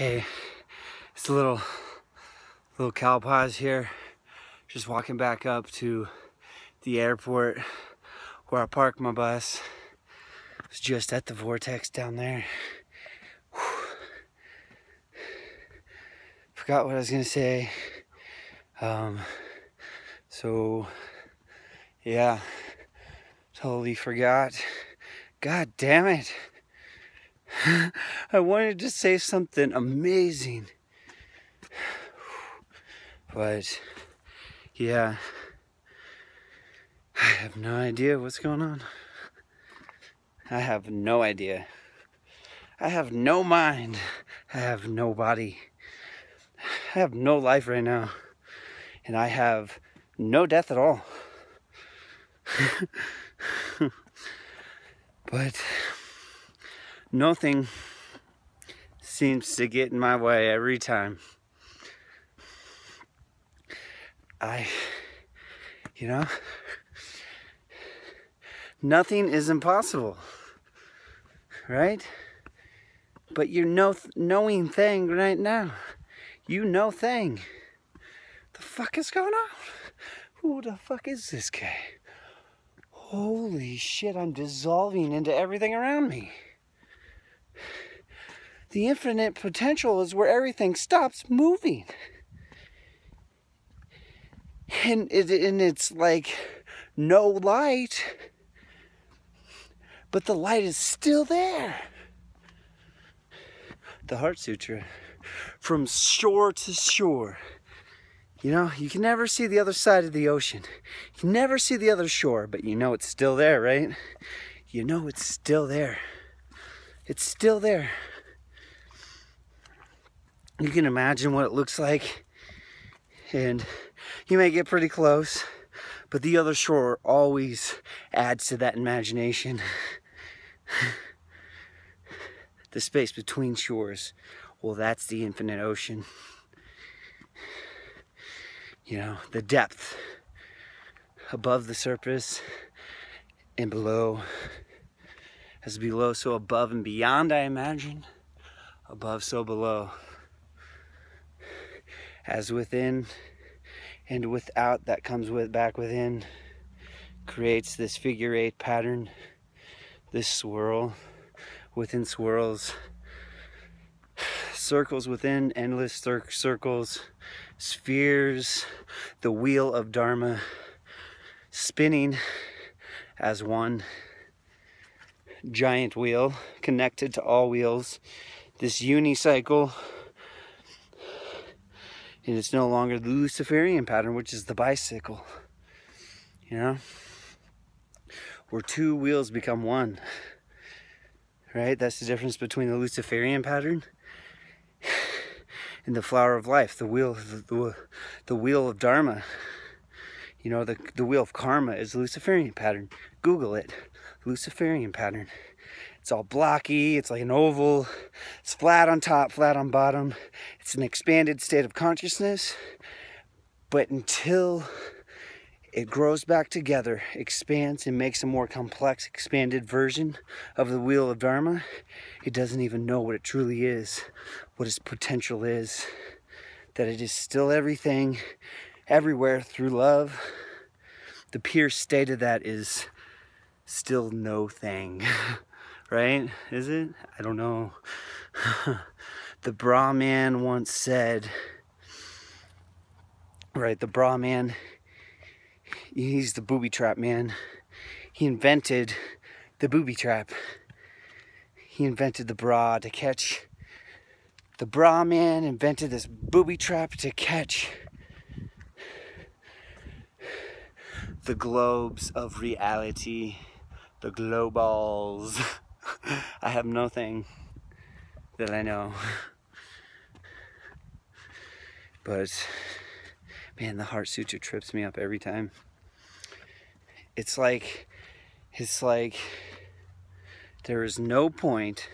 Hey, it's a little cow pause here. Just walking back up to the airport where I parked my bus. I was just at the vortex down there. Whew. Forgot what I was gonna say. So yeah, totally forgot. God damn it. I wanted to say something amazing. But yeah, I have no idea what's going on. I have no idea. I have no mind. I have no body. I have no life right now. And I have no death at all. But nothing seems to get in my way every time. Nothing is impossible, right? But you know, knowing thing right now. You know thing. The fuck is going on? Who the fuck is this guy? Holy shit, I'm dissolving into everything around me. The infinite potential is where everything stops moving. And it's like no light, but the light is still there. The Heart Sutra, from shore to shore. You know, you can never see the other side of the ocean. You can never see the other shore, but you know it's still there, right? You know it's still there. It's still there. You can imagine what it looks like, and you may get pretty close, but the other shore always adds to that imagination. The space between shores, well, that's the infinite ocean. You know, the depth above the surface and below. As below, so above and beyond, I imagine. Above, so below. As within and without, that comes back within, creates this figure 8 pattern, this swirl within swirls, circles within endless circles, spheres, the wheel of Dharma, spinning as one giant wheel connected to all wheels, this unicycle. And it's no longer the Luciferian pattern, which is the bicycle. You know? Where two wheels become one. Right? That's the difference between the Luciferian pattern and the flower of life, the wheel of Dharma. You know, the wheel of karma is the Luciferian pattern. Google it. Luciferian pattern. It's all blocky, it's like an oval, it's flat on top, flat on bottom. It's an expanded state of consciousness, but until it grows back together, expands, and makes a more complex, expanded version of the wheel of Dharma, it doesn't even know what it truly is, what its potential is, that it is still everything, everywhere through love. The pure state of that is still no thing. Right? Is it? I don't know. The Brahman once said, right, the Brahman, he's the booby trap man. He invented the booby trap. He invented the bra to catch. The Brahman invented this booby trap to catch the globes of reality, the globalls. I have nothing that I know. But man, the Heart Sutra trips me up every time. It's like there is no point,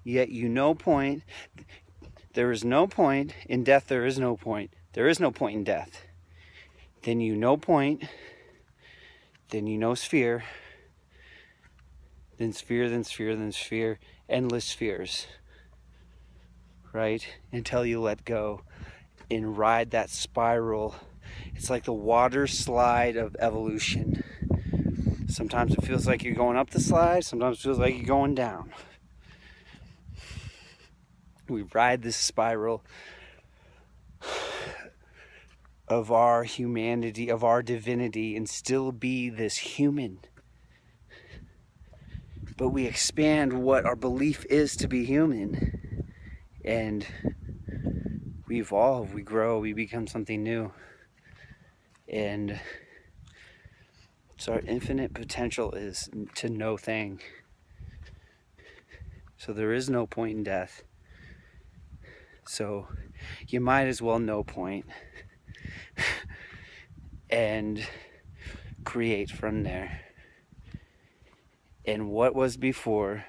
yet you know point. There is no point in death. There is no point. There is no point in death. Then you know point. Then you know sphere. Then sphere, then sphere, then sphere. Endless spheres. right? Until you let go and ride that spiral. It's like the water slide of evolution. Sometimes it feels like you're going up the slide, sometimes it feels like you're going down. We ride this spiral of our humanity, of our divinity, and still be this human. But we expand what our belief is to be human. And we evolve, we grow, we become something new. And so our infinite potential is to no thing. So there is no point in death. So you might as well no point and create from there. And what was before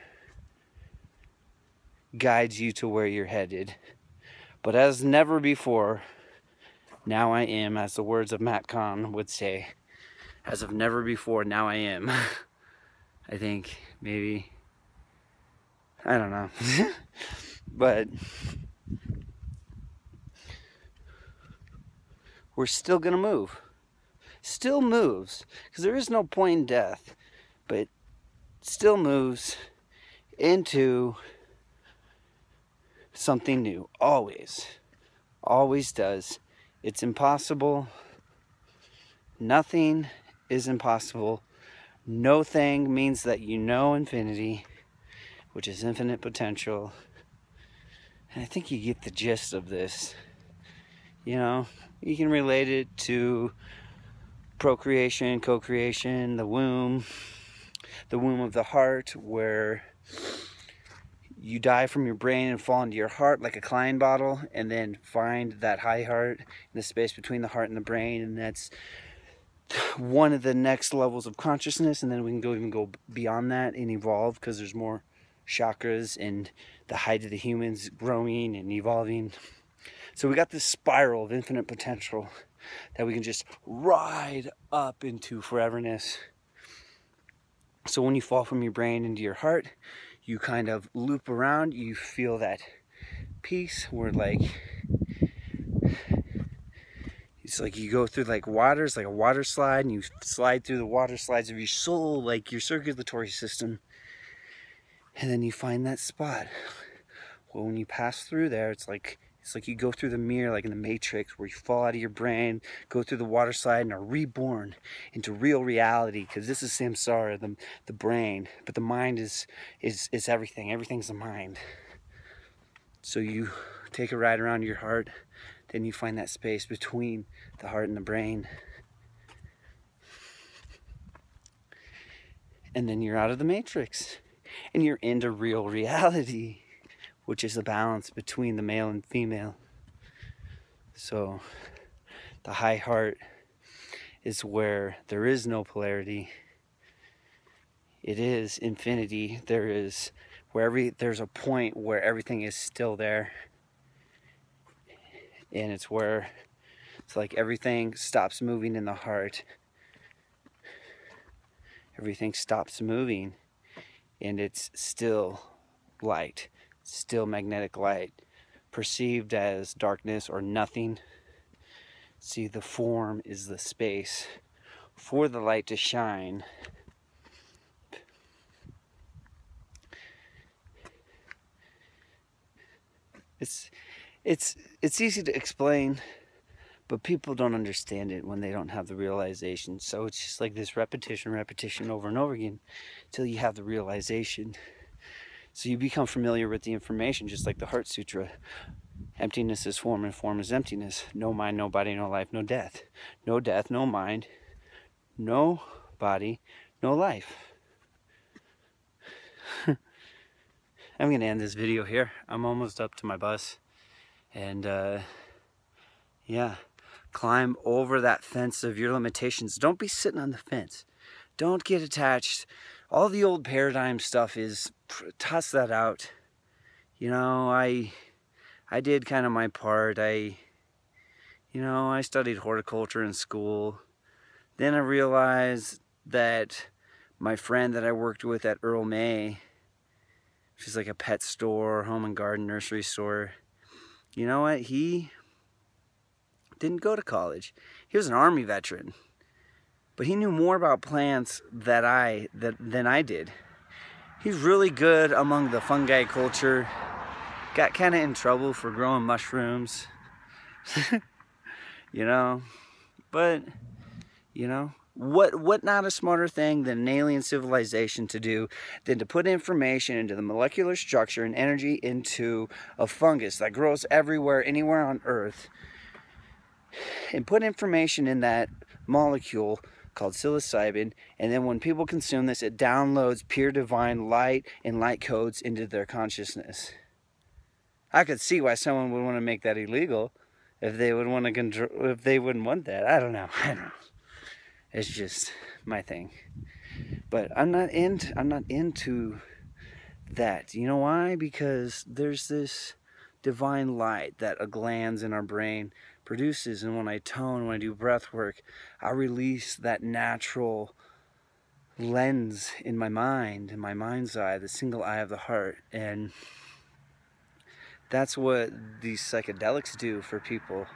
guides you to where you're headed. But as never before, now I am, as the words of Matt Kahn would say. As of never before, now I am. I think, maybe. I don't know. But we're still gonna move. Still moves. Because there is no point in death. But still moves into something new. Always. Always does. It's impossible. Nothing is impossible. No thing means that you know infinity, which is infinite potential. And I think you get the gist of this. You know, you can relate it to procreation, co-creation, the womb of the heart, where you die from your brain and fall into your heart like a Klein bottle, and then find that high heart in the space between the heart and the brain, and that's one of the next levels of consciousness. And then we can even go beyond that and evolve, because there's more chakras and the height of the humans growing and evolving. So we got this spiral of infinite potential that we can just ride up into foreverness. So when you fall from your brain into your heart, you kind of loop around, you feel that peace where like, it's like you go through like water, it's like a water slide, and you slide through the water slides of your soul, like your circulatory system. And then you find that spot. Well, when you pass through there, it's like you go through the mirror, like in the Matrix, where you fall out of your brain, go through the water slide, and are reborn into real reality. Because this is samsara, the brain, but the mind is everything. Everything's the mind. So you take a ride around your heart, then you find that space between the heart and the brain, and then you're out of the Matrix, and you're into real reality, which is the balance between the male and female. So the high heart is where there is no polarity. It is infinity. There's a point where everything is still there. And it's where it's like everything stops moving in the heart. Everything stops moving, and it's still light. Still magnetic light, perceived as darkness or nothing. See, the form is the space for the light to shine. It's easy to explain, but people don't understand it when they don't have the realization. So it's just like this repetition over and over again till you have the realization. So you become familiar with the information, just like the Heart Sutra. Emptiness is form, and form is emptiness. No mind, no body, no life, no death. No death, no mind, no body, no life. I'm going to end this video here. I'm almost up to my bus. And yeah, climb over that fence of your limitations. Don't be sitting on the fence. Don't get attached. All the old paradigm stuff is, toss that out. You know, I did kind of my part. I studied horticulture in school. Then I realized that my friend that I worked with at Earl May, which is like a pet store, home and garden nursery store, You know what? He didn't go to college. He was an Army veteran. But he knew more about plants than I did. He's really good among the fungi culture. Got kind of in trouble for growing mushrooms. You know? But, you know, what not a smarter thing than an alien civilization to do than to put information into the molecular structure and energy into a fungus that grows everywhere, anywhere on Earth, and put information in that molecule called psilocybin, and then when people consume this, it downloads pure divine light and light codes into their consciousness. I could see why someone would want to make that illegal if they would want to control, if they wouldn't want that. I don't know. It's just my thing. But I'm not into that. You know why? Because there's this divine light that a glands in our brain produces, and when I tone, when I do breath work, I release that natural lens in my mind, in my mind's eye, the single eye of the heart, and that's what these psychedelics do for people.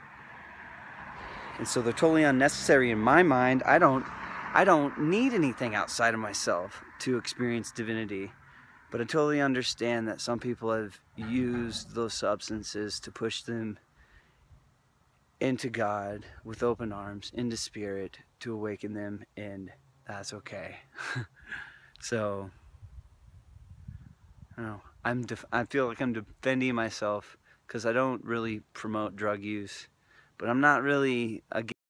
And so they're totally unnecessary in my mind. I don't need anything outside of myself to experience divinity. But I totally understand that some people have used those substances to push them into God with open arms, into spirit, to awaken them, and that's okay. So, I don't know, I feel like I'm defending myself because I don't really promote drug use, but I'm not really against